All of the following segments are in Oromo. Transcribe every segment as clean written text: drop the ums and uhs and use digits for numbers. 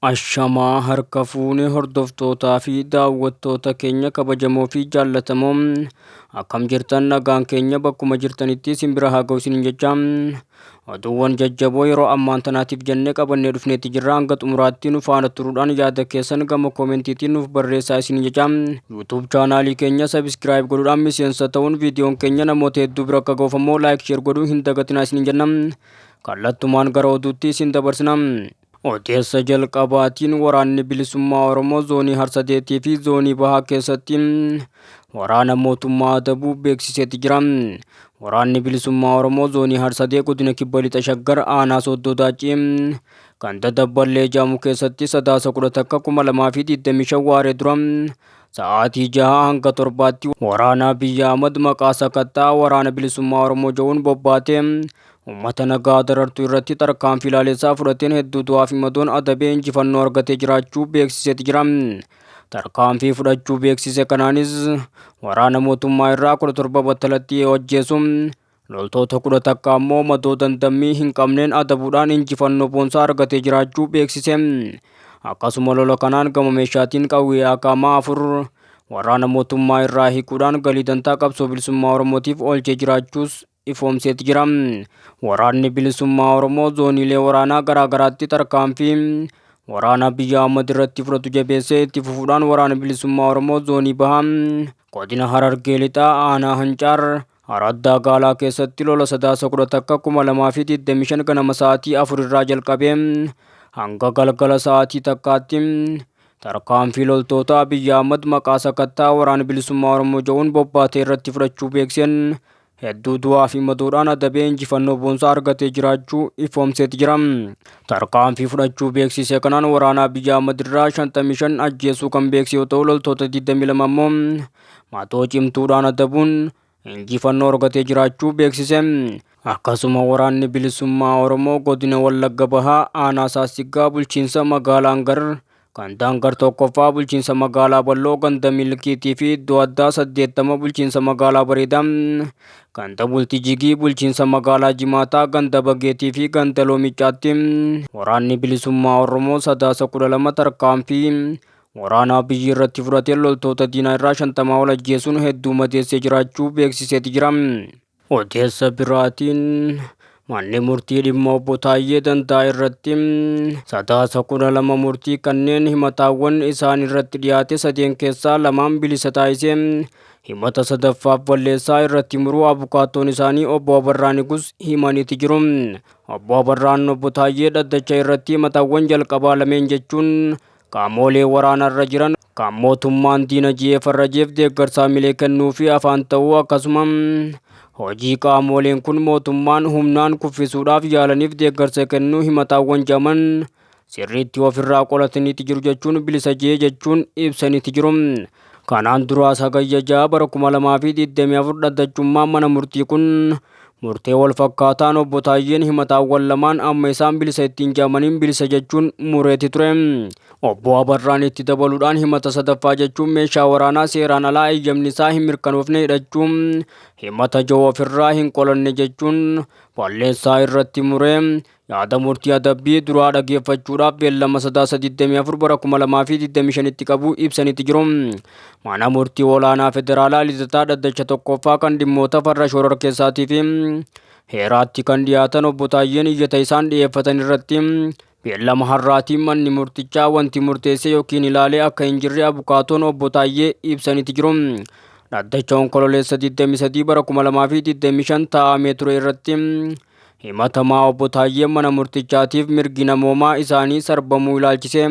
Ashamaa harka fuunee hordoftootaa fi daawwattoota keenya kabajamoo fi jaallatamoo akkam jirtan nagaan keenya bakkuma jirtanitti simbira haa ga'u isiniin jecha oduuwwan jajjaboo yeroo ammaan tanaatiif jennee qabannee dhufneetti jirra. Hanga xumuraatti nu faana turuudhaan yaada keessan gama koomentiitiin nuuf barreessaa isiniin jecha YouTube chaanaalii keenya sabiskiraayib godhuudhaan miseensa ta'uun viidiyoon keenya namoota hedduu bira akka ga'uuf laayik sheer godhuu hin dagatinaa isiniin jenna. Kallattumaan gara oduutti isin dabarsina. Odeessa jalqabaatiin waraanni bilisummaa Oromoo zoonii Harsadeetii fi zoonii Bahaa keessatti waraana mootummaa adabuu beeksiseeti jira. Waraanni bilisummaa Oromoo zoonii Harsadee godina Kibba Lixa Shaggar aanaa Sooddoo Daacii kan Dadabballee jedhamu keessatti sadaasa 10/2025 waaree dura sa'aatii 6 hanga 7tti waraana Abiyyi Ahmad maqaa sakattaa waraana bilisummaa Oromoo jedhuun bobbaatee ummata nagaa darartuu irratti tarkaanfii ilaaleessaa fudhateen hedduu du'aa fi madoon adabee injifannoo argatee jiraachuu beeksiseeti jira. Tarkaanfii fudhachuu beeksise kanaanis waraana mootummaa irraa 17 battalatti ajjeesuun loltoota 10 ammoo madoo dandammii hin qabneen adabuudhaan injifannoo boonsaa argatee jiraachuu beeksise. Akkasuma lola kanaan gama meeshaatiin qawwee akamaa 4 waraana mootummaa irraa hiikuudhaan galii dantaa qabsoo bilisummaa Oromootiif oolchee jiraachuus ifoomseeti jira. Waraanni bilisummaa Oromoo zooniilee waraanaa garaagaraatti tarkaanfii waraana Abiyyi Ahmad irratti fudhatu jabeessee itti fufuudhaan waraana bilisummaa Oromoo zoonii Bahaa godina Harargee Lixaa aanaa Hancaar Araddaa Gaalaa keessatti lola sadaasa 10/2025 ganama sa'aatii 4 irraa jalqabee hanga galgala sa'aatii takkaatti tarkaanfii loltoota Abiyyi Ahmad maqaa sakattaa waraana bilisummaa Oromoo jedhuun bobbaatee irratti fudhachuu beeksiseen hedduu du'aa fi madoodhaan adabee injifannoo boonsaa argatee jiraachuu ifoomseeti jira. Tarkaanfii fudhachuu beeksise kanaan waraana Abiyyi Ahmad irraa 55 ajjeesuu kan beeksise yoo ta'u loltoota 22 ammoo madoo cimtuudhaan adabuun injifannoo argatee jiraachuu beeksise. Akkasuma waraanni bilisummaa Oromoo godina Wallagga Bahaa aanaa Saassiggaa bulchiinsa magaalaa Angar kan daangar tokkoffaa bulchiinsa magaalaa Balloo ganda Milkiitii fi iddoo addaa 80 bulchiinsa magaalaa Bareedaa kan Bultii Jigii bulchiinsa magaalaa Jimaataa ganda Bageetii fi ganda Loomicaatti waraanni bilisummaa Oromoo sadaasa 12 tarkaanfii waraana Abiyyi irratti fudhatee loltoota diinaa irraa 50 ol ajjeesuun hedduu madeessee jiraachuu beeksiseeti jira. Odeessa biraatiin manni murtii dhimma obbo Taayyee Danda'a irratti sadaasa 12 murtii kanneen himataawwan isaan irratti dhiyaate 3 keessaa 2 bilisa taasisee himata sadaffaaf balleessaa irratti muruu abukaattoon isaanii obbo Abarraa Nigus himaniiti jiru. Obbo Abarraan obbo Taayyee dhaddacha irratti himataawwan jalqabaa lameen jechuun qaamolee waraanarra jiran kan mootummaan diina farrajeef deeggarsaa milee kennuu fi afaan ta'uu akkasuma hojii qaamoleen kun mootummaan humnaan kuffisuudhaaf yaalaniif deeggarsa kennuu himataawwan jaman sirriitti ofirraa qolataniiti jiru jechuun bilisa jechuun ibsaniiti jiru. Kanaan duraa sagayya 6 bara 2024 dhaddachummaan mana murtii kun murtee wal fakkaataan obbo Taayyeen himataawwan lamaan amma isaan bilisa ittiin jaamaniin bilisa jechuun mureeti ture. Obbo Abarraan itti dabaluudhaan himata sadaffaa jechuun meeshaa waraanaa seeraan alaa eeyyamni isaa hin mirkanoofne hidhachuun himata joo ofirraa hin qolanne jechuun balleessaa irratti muree yaada murtii adabbii duraa dhageeffachuudhaaf beellama sadaasa 24 bara 2025tti qabu ibsaniiti jiru. Mana murtii olaanaa federaalaa Lidataa dhaddacha tokkoffaa kan dhimmoota farra shororkeessaatii fi heeraatti kan dhiyaatan obbo Taayyeen iyyata isaan dhiyeeffatan irratti beellama har'aatiin manni murtichaa wanti murteessee yookiin ilaalee akka hin jirre abukaatoon obbo Taayyee ibsaniiti jiru. Dhaddacha onkololeessa 23 bara 2025 taa'amee ture irratti himatamaa obbo Taayyeen mana murtichaatiif mirgi namoomaa isaanii sarbamuu ilaalchisee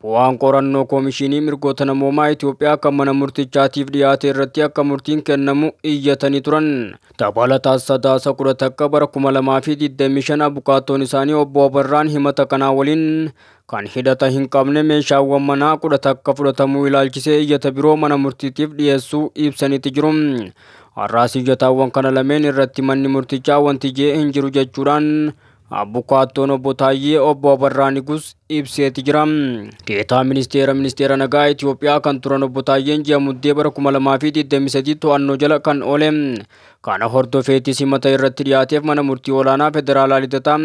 bu'aan qorannoo koomishinii mirgoota namoomaa Itoophiyaa kan mana murtichaatiif dhiyaate irratti akka murtiin kennamu iyyatanii turan. Dabalataan sadaasa 10 bara 2025 abukaattoon isaanii obbo Abarraan himata kanaa waliin kan hidhata hin qabne meeshaawwan manaa 10 fudhatamuu ilaalchisee iyyata biroo mana murtiitiif dhiyeessuu ibsaniiti jiru. Har'aas iyyataawwan kana lameen irratti manni murtichaa wanti jee hin jiru jechuudhaan Abukaattoon obbo Taayyee obbo Abarraa Nigus ibseeti jira. Deetaa ministeera nagaa Itoophiyaa kan turan obbo Taayyeen ji'a muddee bara 2023 to'annoo jala kan oole. Kana hordofeetis himata irratti dhiyaateef mana murtii olaanaa federaalaa Lidataa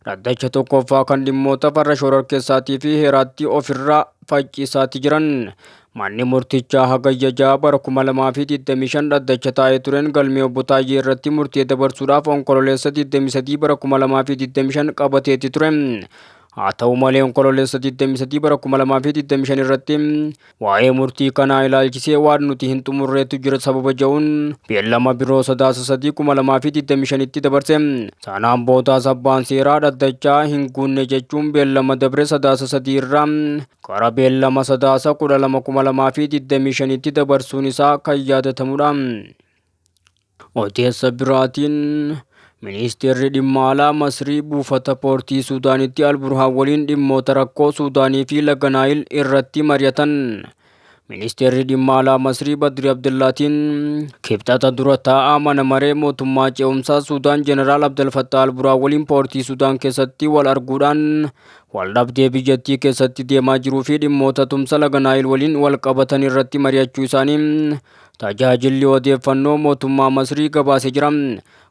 dhaddacha tokkoffaa kan dhimmoota farra shororkeessaatii fi heeraatti ofirraa faccisaati jiran. Manni murtichaa hagayya 6 bara 2025 dhaddacha taa'ee tureen galmee obbo Taayyee irratti murtee dabarsuudhaaf onkololeessa 23 bara 2025 qabateeti ture. Haa ta'u malee onkololeessa 23 bara 2025 irratti waa'ee murtii kanaa ilaalchisee waan nuti hin xumurreetu jira sababa jedhuun beellama biroo sadaasa 3 2025 tti dabarse. Sanaan boodaas abbaan seeraa dhaddachaa hin guunne jechuun beellama dabre sadaasa 3 irraa gara beellama sadaasa 12 2025 tti dabarsuun isaa kan yaadatamudha. Odeessa biraatiin Ministeerri dhimma alaa Masrii buufata poortii Suudaanitti Alburhaan waliin dhimmoota rakkoo Suudaanii fi laga Naayil irratti mari'atan. Ministeerri dhimma alaa Masrii Badri Abdullaatiin kibxata dura taa'aa mana maree mootummaa ce'umsaa Suudaan Jeneraal Abdel Fattah Alburhaan waliin poortii Suudaan keessatti wal arguudhaan wal dhabdee biyyattii keessatti deemaa jiruu fi dhimmoota tumsa laga Naayil waliin wal qabatan irratti mari'achuu isaanii tajaajilli odeeffannoo mootummaa Masrii gabaasee jira.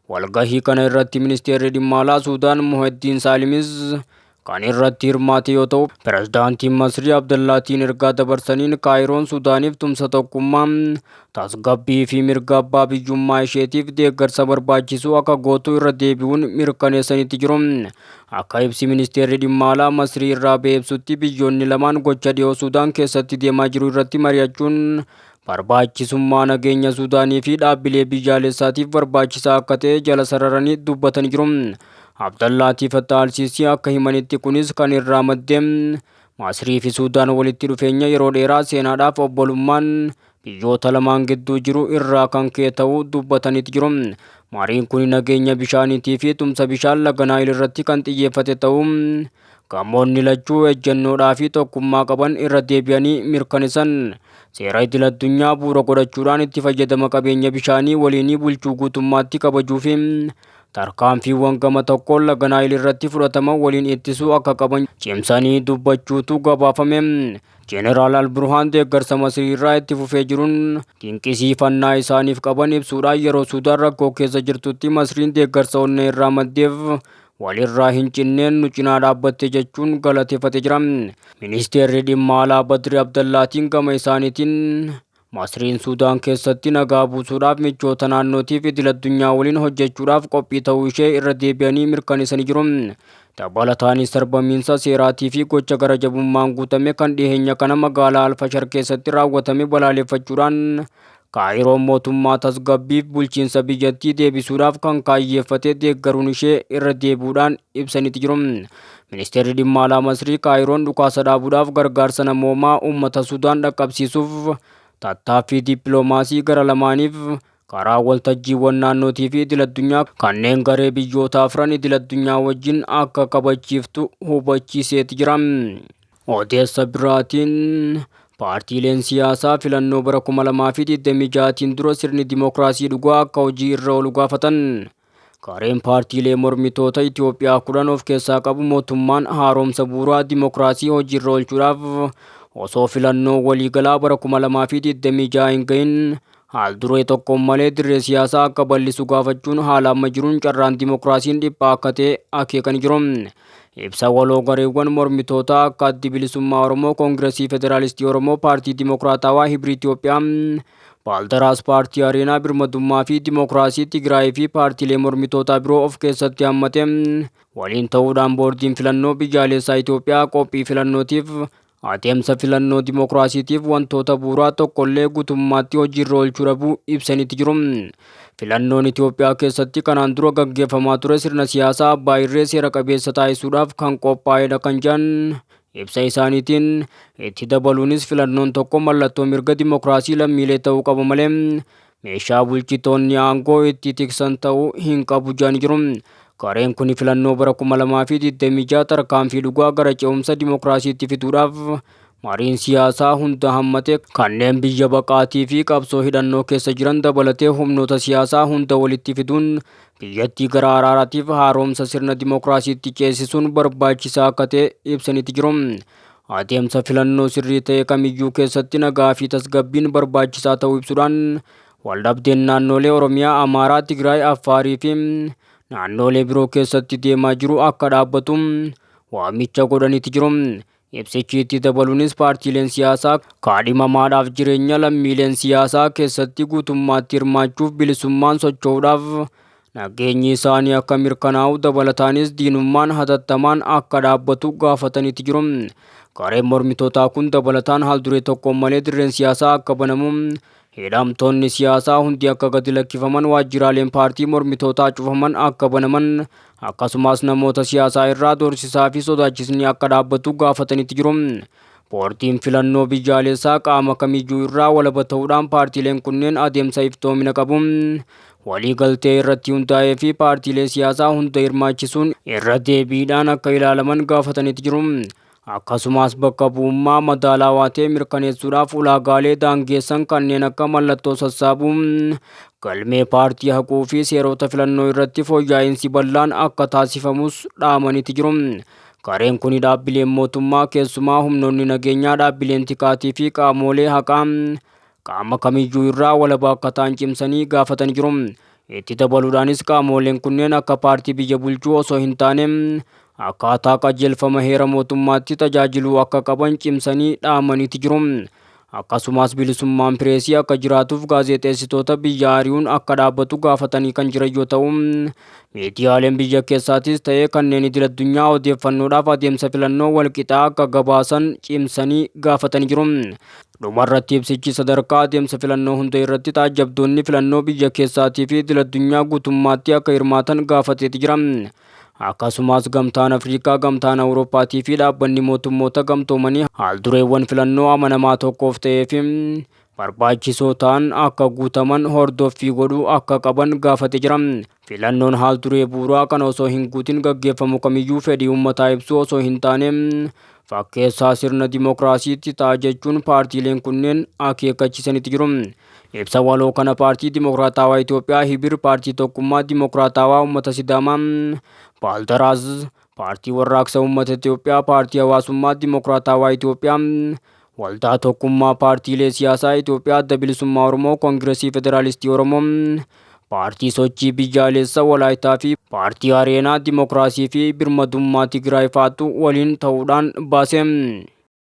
Walgahii kana irratti ministeerri dhimma alaa Suudaan Muheddiin Saalimis kan irratti hirmaate yoo ta'u, pirezidaantiin Masrii Abdullaatiin ergaa dabarsaniin Kaayiroon Suudaaniif tumsa tokkummaa, tasgabbii fi mirga abbaa biyyummaa isheetiif deeggarsa barbaachisu akka gootu irra deebi'uun mirkaneessanitti jiru. Akka ibsi ministeerri dhimma alaa Masrii irraa beebsutti biyyoonni lamaan gocha dhiyoo Suudaan keessatti deemaa jiru irratti mari'achuun barbaachisummaa nageenya Suudaanii fi dhaabbilee biyyaalessaatiif barbaachisaa akka ta'e jala sararanii dubbatanii jiru. Abdullaatii Fattah Alsiisii akka himanitti kunis kan irraa maddee Masrii fi Suudaan walitti dhufeenya yeroo dheeraa seenaadhaaf obbolummaan biyyoota lamaan gidduu jiru irraa kan ka'e ta'uu dubbataniiti jiru. Mariin kun nageenya bishaaniitii fi tumsa bishaan laga Naayil irratti kan xiyyeeffate ta'uu gammoonni lachuu ejjennoodhaa fi tokkummaa qaban irra deebi'anii mirkaneessan. Seera idil addunyaa bu'uura godhachuudhaan itti fayyadama qabeenya bishaanii waliinii bulchuu guutummaatti kabajuu fi tarkaanfiiwwan gama tokkoon laga Naayil irratti fudhataman waliin ittisuu akka qaban cimsanii dubbachuutu gabaafame. Jeneraal Alburhaan deeggarsa Masrii irraa itti fufee jiruun dinqisiifannaa isaaniif qaban ibsuudhaan yeroo Suudaan rakkoo keessa jirtutti Masriin deeggarsa onnee irraa maddeef walirraa hin cinneen nu cinaa dhaabbatte jechuun galateeffate jira. Ministeerri dhimma alaa Badri Abdullaatiin gama isaaniitiin Masriin Suudaan keessatti nagaa buusuudhaaf michoota naannootiif idil addunyaa waliin hojjechuudhaaf qophii ta'uu ishee irra deebi'anii mirkaneessanii jiru. Dabalataanis sarbamiinsa seeraatii fi gocha gara jabummaan guutame kan dhiheenya kana magaalaa Alfashar keessatti raawwatame balaaleffachuudhaan Kaayiroon mootummaa tasgabbiif bulchiinsa biyyattii deebisuudhaaf kan kaayyeeffate deeggaruun ishee irra deebi'uudhaan ibsaniiti jiru. Ministeerri dhimma alaa Masrii Kaayiroon dhukaasa dhaabuudhaaf gargaarsa namoomaa uummata Sudaan dhaqqabsiisuuf tattaaffii dippiloomaasii gara lamaaniif karaa waltajjiiwwan naannootii fi idil addunyaa kanneen garee biyyoota afran idil addunyaa wajjin akka kabachiiftu hubachiiseeti jira. Odeessa biraatiin paartiileen siyaasaa filannoo bara 2026tiin dura sirni dimookiraasii dhugaa akka hojii irra oolu gaafatan. Gareen paartiilee mormitoota Itoophiyaa 10 of keessaa qabu mootummaan haaromsa bu'uuraa dimookiraasii hojii irra oolchuudhaaf osoo filannoo waliigalaa bara 2026 hin gahin haal duree tokkoon malee dirree siyaasaa akka bal'isu gaafachuun haala amma jiruun carraan dimookiraasiin dhiphaa akka ta'e akeekanii jiru. Ibsa waloo gareewwan mormitootaa akka addi bilisummaa Oromoo, Koongiresii Federaalistii Oromoo, Paartii Dimookiraatawaa Hibrii Itoophiyaa, Baaldaraas Paartii Areenaa Birmadummaa fi Dimookiraasii Tigraay fi paartiilee mormitootaa biroo of keessatti hammate waliin ta'uudhaan boordiin filannoo biyyaalessaa Itoophiyaa qophii filannootiif adeemsa filannoo dimookiraasiitiif wantoota bu'uuraa tokkollee guutummaatti hojiirra oolchuu dhabuu ibsaniiti jiru. Filannoon Itoophiyaa keessatti kanaan dura gaggeeffamaa ture sirna siyaasaa abbaa irree seera qabeessa taasisuudhaaf kan qophaa'edha kan jedhan ibsa isaaniitiin itti dabaluunis filannoon tokko mallattoo mirga dimookiraasii lammiilee ta'uu qaba malee meeshaa bulchitoonni aangoo itti tiksan ta'uu hin qabu jedhanii jiru. Gareen kun filannoo bara 2026 tarkaanfii dhugaa gara ce'umsa dimookiraasiitti fiduudhaaf mariin siyaasaa hunda hammate kanneen biyya baqaatii fi qabsoo hidhannoo keessa jiran dabalatee humnoota siyaasaa hunda walitti fiduun biyyattii gara araaraatiif haaromsa sirna dimookiraasiitti ceesisuun barbaachisaa akka ta'e ibsaniiti jiru. Adeemsa filannoo sirrii ta'e kamiyyuu keessatti nagaa fi tasgabbiin barbaachisaa ta'uu ibsuudhaan waldhabdeen naannolee Oromiyaa, Amaaraa, Tigraay, Affaarii fi naannolee biroo keessatti deemaa jiru akka dhaabbatu waamicha godhaniiti jiru. Ibsichi itti dabaluunis paartiileen siyaasaa kaadhimamaadhaaf jireenya lammiileen siyaasaa keessatti guutummaatti hirmaachuuf bilisummaan socho'uudhaaf nageenyi isaanii akka mirkanaa'u dabalataanis diinummaan hatattamaan akka dhaabbatu gaafataniiti jiru. Gareen mormitootaa kun dabalataan haalduree tokko malee dirreen siyaasaa akka banamu, hidhamtoonni siyaasaa hundi akka gadi lakkifaman, waajjiraaleen paartii mormitootaa cufaman akka banaman, akkasumas namoota siyaasaa irraa doorsisaa fi sodaachisni akka dhaabbatu gaafataniiti jiru. Boordiin filannoo biyyaalessaa qaama kamiyyuu irraa walaba ta'uudhaan paartiileen kunneen adeemsa iftoomina qabu waliigaltee irratti hundaa'ee fi paartiilee siyaasaa hunda hirmaachisuun irra deebiidhaan akka ilaalaman gaafataniiti jiru. Akkasumas bakka bu'ummaa madaalawaa ta'e mirkaneessuudhaaf ulaagaalee daangessan kanneen akka mallattoo sassaabuu, galmee paartii haquu fi seerota filannoo irratti fooyya'insi bal'aan akka taasifamus dhaamaniiti jiru. Gareen kun dhaabbileen mootummaa keessumaa humnoonni nageenyaa, dhaabbileen tikaatii fi qaamolee haqaa qaama kamiyyuu irraa walaba akka ta'an cimsanii gaafatanii jiru. Itti dabaluudhaanis qaamoleen kunneen akka paartii biyya bulchuu osoo hin taane akkaataa qajeelfama heera mootummaatti tajaajiluu akka qaban cimsanii dhaamaniiti jiru. Akkasumas bilisummaan pireesii akka jiraatuuf gaazexeessitoota biyya ari'uun akka dhaabbatu gaafatanii kan jiran yoo ta'u, miidiyaaleen biyya keessaatis ta'ee kanneen idil addunyaa odeeffannoodhaaf adeemsa filannoo walqixaa akka gabaasan cimsanii gaafatanii jiru. Dhumarratti ibsichi sadarkaa adeemsa filannoo hunda irratti taajjabdoonni filannoo biyya keessaatii fi idil addunyaa guutummaatti akka hirmaatan gaafateeti jira. Akkasumas gamtaan Afrikaa, gamtaan Awurooppaatii fi dhaabbanni mootummoota gamtoomanii haaldureewwan filannoo amanamaa tokkoof ta'ee fi barbaachisoo ta'an akka guutaman hordoffii godhuu akka qaban gaafate jira. Filannoon haalduree bu'uuraa kana osoo hin guutin gaggeeffamu kamiyyuu fedhii uummataa ibsu osoo hin taane fakkeessaa sirna dimookiraasiitti ta'a jechuun paartiileen kunneen akeekkachiisaniiti jiru. Ibsa waloo kana paartii Dimookiraatawaa Itoophiyaa, Hibir, paartii tokkummaa Dimookiraatawaa uummata Sidaamaa, Baaldaraas, paartii warraaqsa uummata Itoophiyaa, paartii hawaasummaa Dimookiraatawaa Itoophiyaa, waldaa tokkummaa paartiilee siyaasaa Itoophiyaa, adda bilisummaa Oromoo, Koongireesii Federaalistii Oromoo, paartii sochii biyyaalessa Walaayitaa fi paartii Areenaa Dimookiraasii fi birmadummaa Tigraay faatu waliin ta'uudhaan baase.